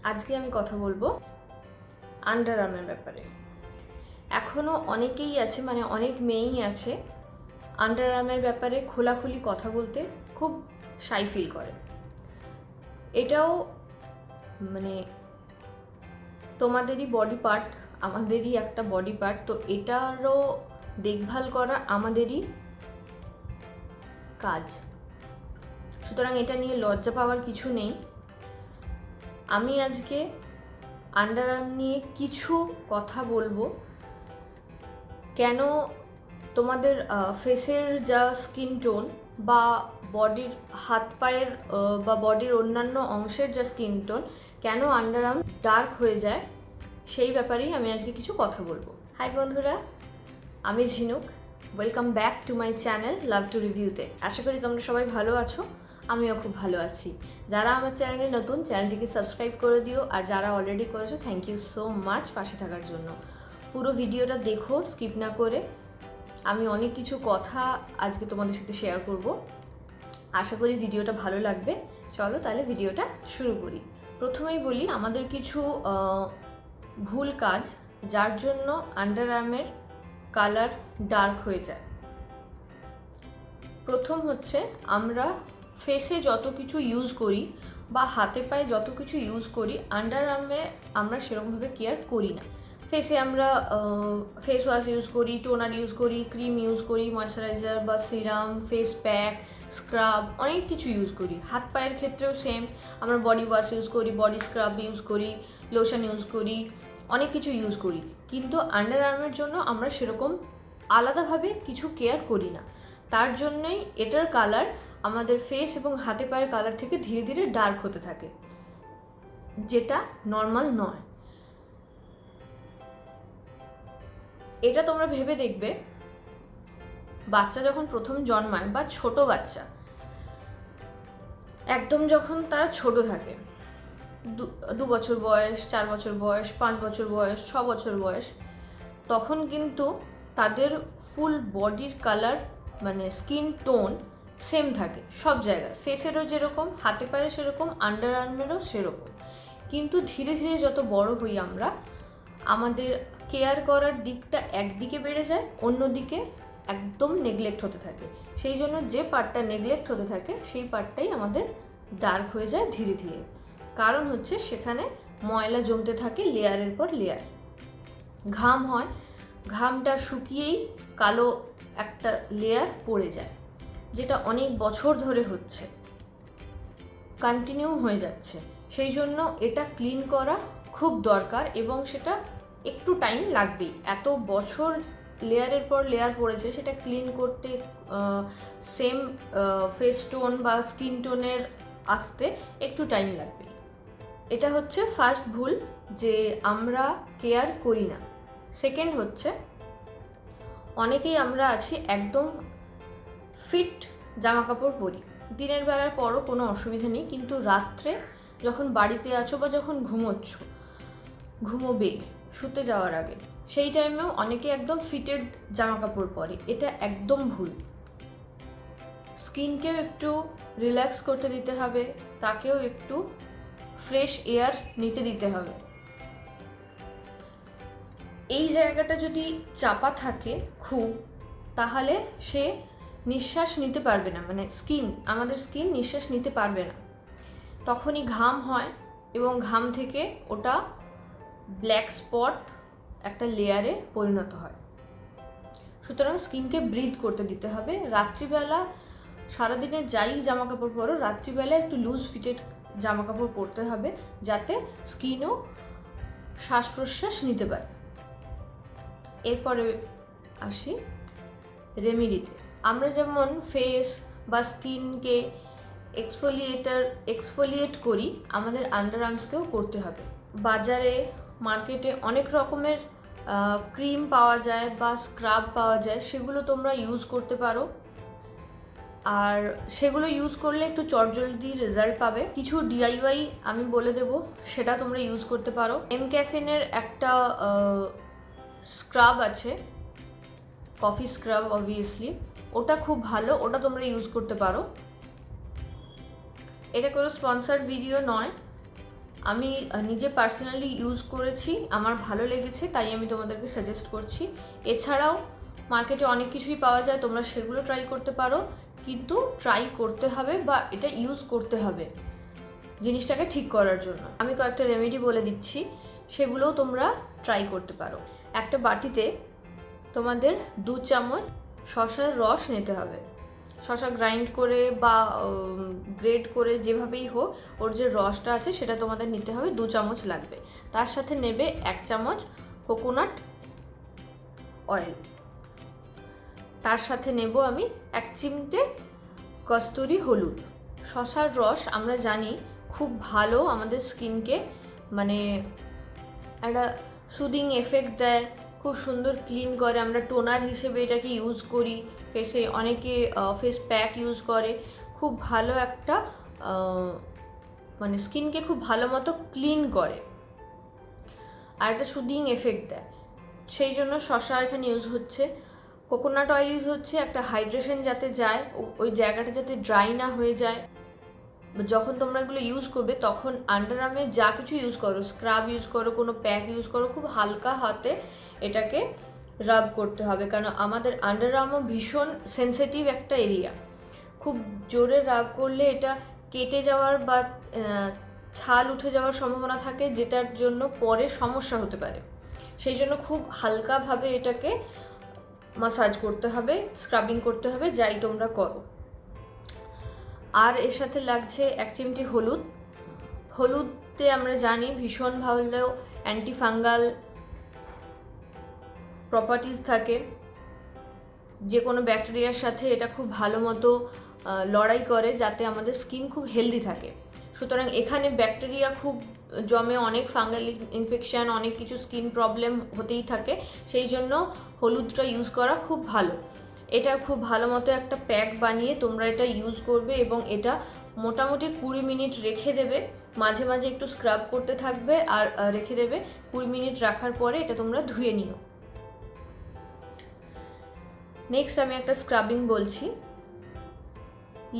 আজকে আমি কথা বলবো আন্ডারআর্মের ব্যাপারে। এখনো অনেকেই আছে, মানে অনেক মেয়েই আছে আন্ডারআর্মের ব্যাপারে খোলাখুলি কথা বলতে খুব শাই ফিল করে। এটাও মানে তোমাদেরই বডি পার্ট, আমাদেরই একটা বডি পার্ট, তো এটারও দেখভাল করা আমাদেরই কাজ। সুতরাং এটা নিয়ে লজ্জা পাওয়ার কিছু নেই। আমি আজকে আন্ডারআর্ম নিয়ে কিছু কথা বলবো। কেন তোমাদের ফেসের যা স্কিন টোন বা বডির হাত পায়ের বা বডির অন্যান্য অংশের যা স্কিন টোন, কেন আন্ডারআর্ম ডার্ক হয়ে যায়, সেই ব্যাপারেই আমি আজকে কিছু কথা বলবো। হাই বন্ধুরা, আমি Jhinuk. Welcome back to my channel love to রিভিউতে। আশা করি তোমরা সবাই ভালো আছো, আমিও খুব ভালো আছি। যারা আমার চ্যানেলে নতুন, চ্যানেলটিকে সাবস্ক্রাইব করে দিও, আর যারা অলরেডি করেছো থ্যাংক ইউ সো মাচ পাশে থাকার জন্য। পুরো ভিডিওটা দেখো স্কিপ না করে। আমি অনেক কিছু কথা আজকে তোমাদের সাথে শেয়ার করব, আশা করি ভিডিওটা ভালো লাগবে। চলো তাহলে ভিডিওটা শুরু করি। প্রথমেই বলি আমাদের কিছু ভুল কাজ যার জন্য আন্ডারআর্মের কালার ডার্ক হয়ে যায়। প্রথম হচ্ছে, আমরা ফেসে যত কিছু ইউজ করি বা হাতে পায়ে যত কিছু ইউজ করি, আন্ডারআর্মে আমরা সেরকমভাবে কেয়ার করি না। ফেসে আমরা ফেস ওয়াশ ইউজ করি, টোনার ইউজ করি, ক্রিম ইউজ করি, ময়শ্চারাইজার বা সিরাম, ফেস প্যাক, স্ক্রাব, অনেক কিছু ইউজ করি। হাত পায়ের ক্ষেত্রেও সেম, আমরা বডি ওয়াশ ইউজ করি, বডি স্ক্রাব ইউজ করি, লোশন ইউজ করি, অনেক কিছু ইউজ করি। কিন্তু আন্ডারআর্মের জন্য আমরা সেরকম আলাদাভাবে কিছু কেয়ার করি না। তার জন্যই এটার কালার আমাদের ফেস এবং হাতে পায়ের কালার থেকে ধীরে ধীরে ডার্ক হতে থাকে, যেটা নর্মাল নয়। এটা তোমরা ভেবে দেখবে, বাচ্চা যখন প্রথম জন্মায় বা ছোট বাচ্চা একদম যখন তারা ছোট থাকে, 2 বছর বয়স, 4 বছর বয়স, 5 বছর বয়স, 6 বছর বয়স, তখন কিন্তু তাদের ফুল বডির কালার মানে স্কিন টোন সেম থাকে সব জায়গায়। ফেসেরও যেরকম, হাতে পায়ে সেরকম, আন্ডারআর্মেরও সেরকম। কিন্তু ধীরে ধীরে যত বড় হই আমরা, আমাদের কেয়ার করার দিকটা একদিকে বেড়ে যায়, অন্যদিকে একদম নেগলেক্ট হতে থাকে। সেই জন্য যে পার্টটা নেগলেক্ট হতে থাকে সেই পার্টটাই আমাদের ডার্ক হয়ে যায় ধীরে ধীরে। কারণ হচ্ছে সেখানে ময়লা জমতে থাকে লেয়ারের পর লেয়ার। ঘাম হয়, ঘামটা শুকিয়েই কালো একটা লেয়ার পড়ে যায়, যেটা অনেক বছর ধরে হচ্ছে, কন্টিনিউ হয়ে যাচ্ছে। সেই জন্য এটা ক্লিন করা খুব দরকার, এবং সেটা একটু টাইম লাগবেই। এত বছর লেয়ারের পর লেয়ার পড়েছে, সেটা ক্লিন করতে সেম ফেস টোন বা স্কিন টোনের আসতে একটু টাইম লাগবে। এটা হচ্ছে ফার্স্ট ভুল, যে আমরা কেয়ার করি না। সেকেন্ড হচ্ছে, অনেকেই আমরা আছি একদম ফিট জামা কাপড় পরি, দিনের বেলার পরও কোনো অসুবিধা নেই, কিন্তু রাত্রে যখন বাড়িতে আছো বা যখন ঘুমোবে শুতে যাওয়ার আগে, সেই টাইমেও অনেকে একদম ফিটেড জামা কাপড় পরে। এটা একদম ভুল। স্কিনকেও একটু রিল্যাক্স করতে দিতে হবে, তাকেও একটু ফ্রেশ এয়ার নিতে দিতে হবে। এই জায়গাটা যদি চাপা থাকে খুব, তাহলে সে নিঃশ্বাস নিতে পারবে না, মানে আমাদের স্কিন নিঃশ্বাস নিতে পারবে না। তখনই ঘাম হয়, এবং ঘাম থেকে ওটা ব্ল্যাক স্পট একটা লেয়ারে পরিণত হয়। সুতরাং স্কিনকে ব্রিথ করতে দিতে হবে। রাত্রিবেলা সারাদিনে যাই জামা কাপড় পরো, রাত্রিবেলা একটু লুজ ফিটেড জামা কাপড় পরতে হবে, যাতে স্কিনও শ্বাস প্রশ্বাস নিতে পারে। এরপরে আসি রেমেডিতে। আমরা যেমন ফেস বা স্কিনকে এক্সফোলিয়েট করি, আমাদের আন্ডারআর্মসকেও করতে হবে। বাজারে মার্কেটে অনেক রকমের ক্রিম পাওয়া যায় বা স্ক্রাব পাওয়া যায়, সেগুলো তোমরা ইউজ করতে পারো। আর সেগুলো ইউজ করলে একটু চটজলদি রেজাল্ট পাবে। কিছু ডিআইওয়াই আমি বলে দেব, সেটা তোমরা ইউজ করতে পারো। এমক্যাফিনের একটা স্ক্রাব আছে, কফি স্ক্রাব অবভিয়াসলি, ওটা খুব ভালো, ওটা তোমরা ইউজ করতে পারো। এটা কোনো স্পন্সার্ড ভিডিও নয়, আমি নিজে পার্সোনালি ইউজ করেছি, আমার ভালো লেগেছে, তাই আমি তোমাদেরকে সাজেস্ট করছি। এছাড়াও মার্কেটে অনেক কিছুই পাওয়া যায়, তোমরা সেগুলো ট্রাই করতে পারো, কিন্তু ট্রাই করতে হবে বা এটা ইউজ করতে হবে জিনিসটাকে ঠিক করার জন্য। আমি কয়েকটা রেমেডি বলে দিচ্ছি, সেগুলোও তোমরা ট্রাই করতে পারো। একটা বাটিতে তোমাদের 2 চামচ শসার রস নিতে হবে। শসা গ্রাইন্ড করে বা গ্রেড করে যেভাবেই হোক, ওর যে রসটা আছে সেটা তোমাদের নিতে হবে, 2 চামচ লাগবে। তার সাথে নেবে 1 চামচ কোকোনাট অয়েল। তার সাথে নেব আমি 1 চিমটে কস্তুরি হলুদ। শসার রস আমরা জানি খুব ভালো আমাদের স্কিনকে, মানে একটা সুদিং এফেক্ট দেয়, খুব সুন্দর ক্লিন করে। আমরা টোনার হিসেবে এটাকে ইউজ করি ফেসে, অনেকে ফেস প্যাক ইউজ করে। খুব ভালো একটা মানে স্কিনকে খুব ভালো মতো ক্লিন করে আর একটা সুদিং এফেক্ট দেয়, সেই জন্য শসা এখানে ইউজ হচ্ছে। কোকোনাট অয়েল ইউজ হচ্ছে একটা হাইড্রেশন যাতে যায়, ওই জায়গাটা যাতে ড্রাই না হয়ে যায়। যখন তোমরা এগুলো ইউজ করবে তখন আন্ডারআর্মে যা কিছু ইউজ করো, স্ক্রাব ইউজ করো, কোনো প্যাক ইউজ করো, খুব হালকা হাতে এটাকে রাব করতে হবে, কারণ আমাদের আন্ডারআর্মও ভীষণ সেন্সিটিভ একটা এরিয়া। খুব জোরে রাব করলে এটা কেটে যাওয়ার বা ছাল উঠে যাওয়ার সম্ভাবনা থাকে, যেটার জন্য পরে সমস্যা হতে পারে। সেই জন্য খুব হালকাভাবে এটাকে মাসাজ করতে হবে, স্ক্রাবিং করতে হবে, যাই তোমরা করো। আর এর সাথে লাগছে 1 চিমটি হলুদ। হলুদে আমরা জানি ভীষণ ভালো অ্যান্টিফাঙ্গাল প্রপার্টিজ থাকে, যে কোনো ব্যাকটেরিয়ার সাথে এটা খুব ভালো মতো লড়াই করে, যাতে আমাদের স্কিন খুব হেলদি থাকে। সুতরাং এখানে ব্যাকটেরিয়া খুব জমে, অনেক ফাঙ্গাল ইনফেকশান, অনেক কিছু স্কিন প্রবলেম হতেই থাকে, সেই জন্য হলুদটা ইউজ করা খুব ভালো। এটা খুব ভালো মতো একটা প্যাক বানিয়ে তোমরা এটা ইউজ করবে এবং এটা মোটামুটি 20 মিনিট রেখে দেবে। মাঝে মাঝে একটু স্ক্রাব করতে থাকবে আর রেখে দেবে। 20 মিনিট রাখার পরে এটা তোমরা ধুয়ে নিও। নেক্সট আমি একটা স্ক্রাবিং বলছি।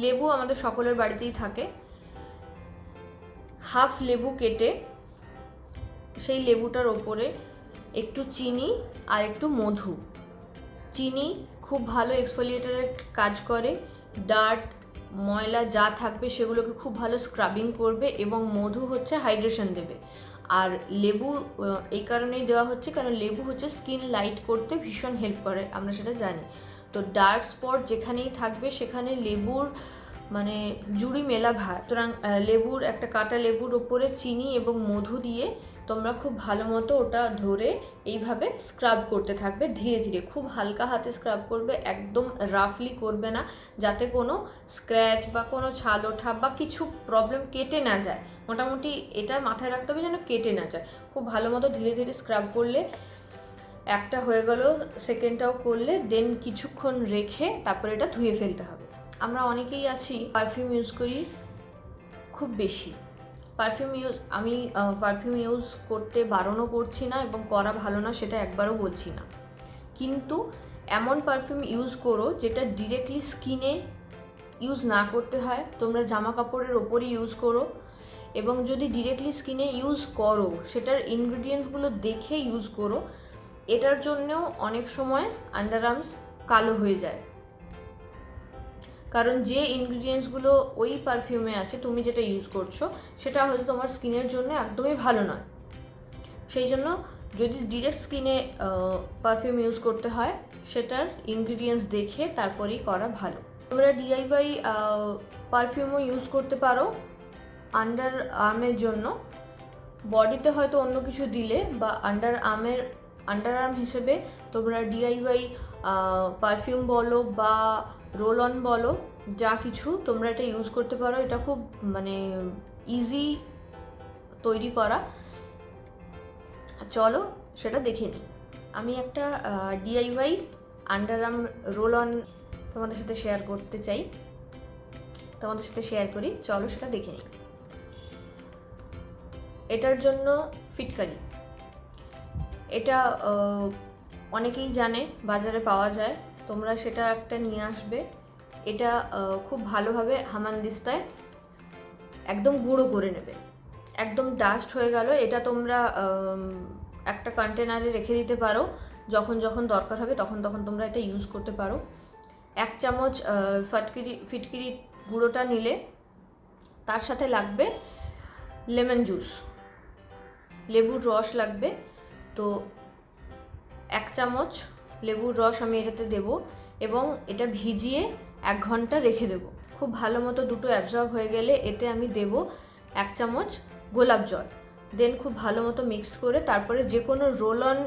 লেবু আমাদের সকলের বাড়িতেই থাকে। হাফ লেবু কেটে সেই লেবুটার ওপরে একটু চিনি আর একটু মধু। চিনি খুব ভালো এক্সফোলিয়েটারের কাজ করে, ডার্ট ময়লা যা থাকবে সেগুলোকে খুব ভালো স্ক্রাবিং করবে, এবং মধু হচ্ছে হাইড্রেশন দেবে। আর লেবু এই কারণেই দেওয়া হচ্ছে কারণ লেবু হচ্ছে স্কিন লাইট করতে ভীষণ হেল্প করে, আমরা সেটা জানি। তো ডার্ক স্পট যেখানেই থাকবে সেখানে লেবুর মানে জুড়ি মেলা ভার। সুতরাং লেবুর একটা কাটা লেবুর ওপরে চিনি এবং মধু দিয়ে তোমরা খুব ভালো মতো ওটা ধরে এইভাবে স্ক্রাব করতে থাকবে ধীরে ধীরে। খুব হালকা হাতে স্ক্রাব করবে, একদম রাফলি করবে না, যাতে কোনো স্ক্র্যাচ বা কোনো ছাল ওঠা বা কিছু প্রবলেম কেটে না যায়। মোটামুটি এটা মাথায় রাখতে হবে যেন কেটে না যায়। খুব ভালো মতো ধীরে ধীরে স্ক্রাব করলে, একটা হয়ে গেল, সেকেন্ডটাও করলে, দেন কিছুক্ষণ রেখে তারপরে এটা ধুয়ে ফেলতে হবে। আমরা অনেকেই আছি পারফিউম ইউজ করি খুব বেশি। আমি পারফিউম ইউজ করতে বারণও করছি না এবং করা ভালো না সেটা একবারও বলছি না, কিন্তু এমন পারফিউম ইউজ করো যেটা ডিরেক্টলি স্কিনে ইউজ না করতে হয়। তোমরা জামা কাপড়ের ওপরই ইউজ করো, এবং যদি ডিরেক্টলি স্কিনে ইউজ করো সেটার ইনগ্রিডিয়েন্টসগুলো দেখে ইউজ করো। এটার জন্যও অনেক সময় আন্ডারআর্মস কালো হয়ে যায়, কারণ যে ইনগ্রিডিয়েন্টসগুলো ওই পারফিউমে আছে, তুমি যেটা ইউজ করছো সেটা হয়তো তোমার স্কিনের জন্য একদমই ভালো নয়। সেই জন্য যদি ডিরেক্ট স্কিনে পারফিউম ইউজ করতে হয় সেটার ইনগ্রিডিয়েন্টস দেখে তারপরেই করা ভালো। তোমরা ডিআইওয়াই পারফিউমও ইউজ করতে পারো আন্ডার আর্মের জন্য। বডিতে হয়তো অন্য কিছু দিলে বা আন্ডার আর্ম হিসেবে তোমরা ডিআইওয়াই পারফিউম বলো বা রোল অন বলো, যা কিছু তোমরা এটা ইউজ করতে পারো। এটা খুব মানে ইজি তৈরি করা। চলো সেটা দেখে নিই। আমি একটা ডিআইওয়াই আন্ডারআর্ম রোল অন তোমাদের সাথে শেয়ার করতে চাই, তোমাদের সাথে শেয়ার করি। চলো সেটা দেখে নিই। এটার জন্য ফিটকারি, এটা অনেকেই জানে, বাজারে পাওয়া যায়, তোমরা সেটা একটা নিয়ে আসবে। এটা খুব ভালোভাবে হামানদিস্তায় একদম গুঁড়ো করে নেবে। একদম ডাস্ট হয়ে গেল। এটা তোমরা একটা কন্টেনারে রেখে দিতে পারো, যখন যখন দরকার হবে তখন তখন তোমরা এটা ইউজ করতে পারো। 1 চামচ ফিটকিরি গুঁড়োটা নিলে তার সাথে লাগবে লেমন জুস, লেবুর রস লাগবে। তো 1 চামচ লেবুর রস আমি এটাতে দেবো এবং এটা ভিজিয়ে 1 ঘন্টা রেখে দেবো। খুব ভালো মতো দুটো অ্যাবজর্ব হয়ে গেলে এতে আমি দেবো 1 চামচ গোলাপ জল। দেন খুব ভালো মতো মিক্সড করে তারপরে যে কোনো রোল অন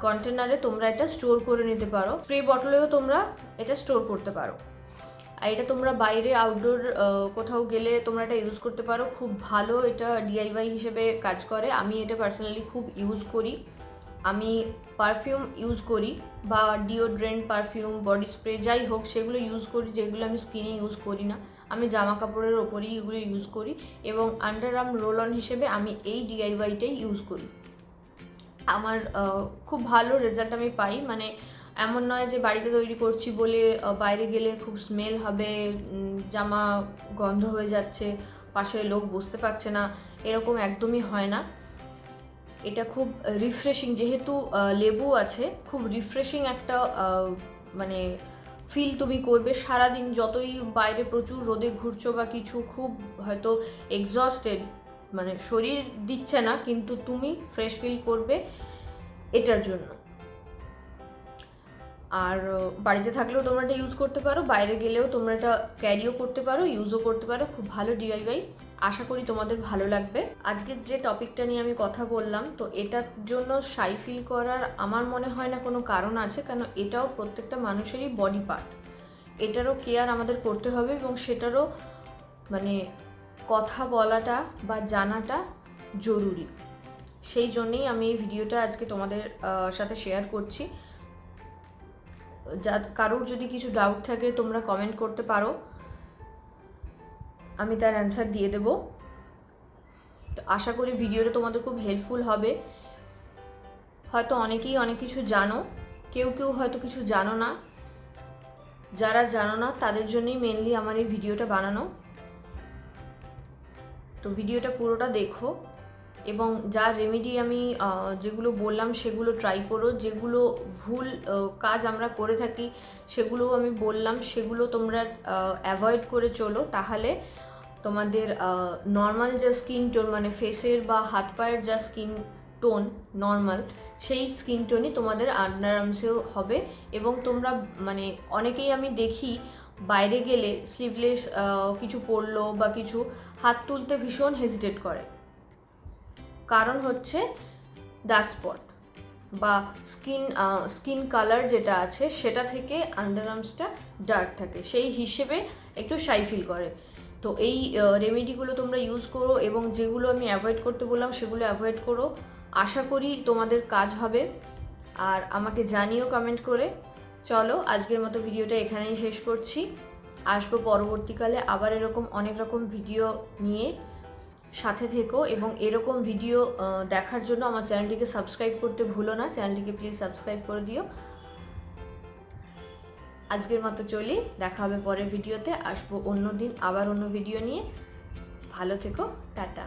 কন্টেনারে তোমরা এটা স্টোর করে নিতে পারো। স্প্রে বটলেও তোমরা এটা স্টোর করতে পারো। আর এটা তোমরা বাইরে আউটডোর কোথাও গেলে তোমরা এটা ইউজ করতে পারো। খুব ভালো এটা ডিআইওয়াই হিসেবে কাজ করে। আমি এটা পার্সোনালি খুব ইউজ করি। আমি পারফিউম ইউজ করি বা ডিওড্রেন্ট, পারফিউম, বডি স্প্রে যাই হোক সেগুলো ইউজ করি, যেগুলো আমি স্কিনে ইউজ করি না। আমি জামা কাপড়ের ওপরেই এগুলো ইউজ করি এবং আন্ডারআর্ম রোল অন হিসেবে আমি এই ডিআইওয়াইটাই ইউজ করি। আমার খুব ভালো রেজাল্ট আমি পাই। মানে এমন নয় যে বাড়িতে তৈরি করছি বলে বাইরে গেলে খুব স্মেল হবে, জামা গন্ধ হয়ে যাচ্ছে, পাশে লোক বসতে পারছে না, এরকম একদমই হয় না। এটা খুব রিফ্রেশিং, যেহেতু লেবু আছে, খুব রিফ্রেশিং একটা মানে ফিল তুমি করবে। সারাদিন যতই বাইরে প্রচুর রোদে ঘুরছো বা কিছু, খুব হয়তো এক্সস্টেড, মানে শরীর দিচ্ছে না, কিন্তু তুমি ফ্রেশ ফিল করবে এটার জন্য। আর বাড়িতে থাকলেও তোমরা এটা ইউজ করতে পারো, বাইরে গেলেও তোমরা এটা ক্যারিও করতে পারো, ইউজও করতে পারো। খুব ভালো ডিআইওয়াই, আশা করি তোমাদের ভালো লাগবে। আজকের যে টপিকটা নিয়ে আমি কথা বললাম, তো এটার জন্য শাই ফিল করার আমার মনে হয় না কোনো কারণ আছে, কারণ এটাও প্রত্যেকটা মানুষেরই বডি পার্ট। এটারও কেয়ার আমাদের করতে হবে এবং সেটারও মানে কথা বলাটা বা জানাটা জরুরি। সেই জন্যেই আমি এই ভিডিওটা আজকে তোমাদের সাথে শেয়ার করছি। কারোর যদি কিছু ডাউট থাকে তোমরা কমেন্ট করতে পারো, আমি তার অ্যান্সার দিয়ে দেব। তো আশা করি ভিডিওটা তোমাদের খুব হেল্পফুল হবে। হয়তো অনেকেই অনেক কিছু জানো, কেউ কেউ হয়তো কিছু জানো না। যারা জানো না তাদের জন্যই মেনলি আমার এই ভিডিওটা বানানো। তো ভিডিওটা পুরোটা দেখো এবং যা রেমেডি আমি যেগুলো বললাম সেগুলো ট্রাই করো। যেগুলো ভুল কাজ আমরা করে থাকি সেগুলো আমি বললাম, সেগুলো তোমরা অ্যাভয়েড করে চলো। তাহলে তোমাদের নর্মাল যা স্কিন টোন, মানে ফেসের বা হাত পায়ের যা স্কিন টোন নর্মাল, সেই স্কিন টোনই তোমাদের আন্ডারআর্মসেও হবে। এবং তোমরা মানে অনেকেই আমি দেখি বাইরে গেলে স্লিভলেস কিছু পরলো বা কিছু, হাত তুলতে ভীষণ হেজিটেট করে। কারণ হচ্ছে ডার্ক স্পট বা স্কিন কালার যেটা আছে সেটা থেকে আন্ডারআর্মসটা ডার্ক থাকে, সেই হিসেবে একটু শাই ফিল করে। তো এই রেমেডিগুলো তোমরা ইউজ করো এবং যেগুলো আমি অ্যাভয়েড করতে বললাম সেগুলো অ্যাভয়েড করো। আশা করি তোমাদের কাজ হবে আর আমাকে জানিও কমেন্ট করে। চলো আজকের মতো ভিডিওটা এখানেই শেষ করছি। আসবো পরবর্তীকালে আবার এরকম অনেক রকম ভিডিও নিয়ে। সাথে থেকো এবং এরকম ভিডিও দেখার জন্য আমার চ্যানেলটিকে সাবস্ক্রাইব করতে ভুলো না। চ্যানেলটিকে প্লিজ সাবস্ক্রাইব করে দিও। আজকের মতো চলি, দেখা হবে পরের ভিডিওতে। আসবো অন্য দিন আবার অন্য ভিডিও নিয়ে। ভালো থেকো, টাটা।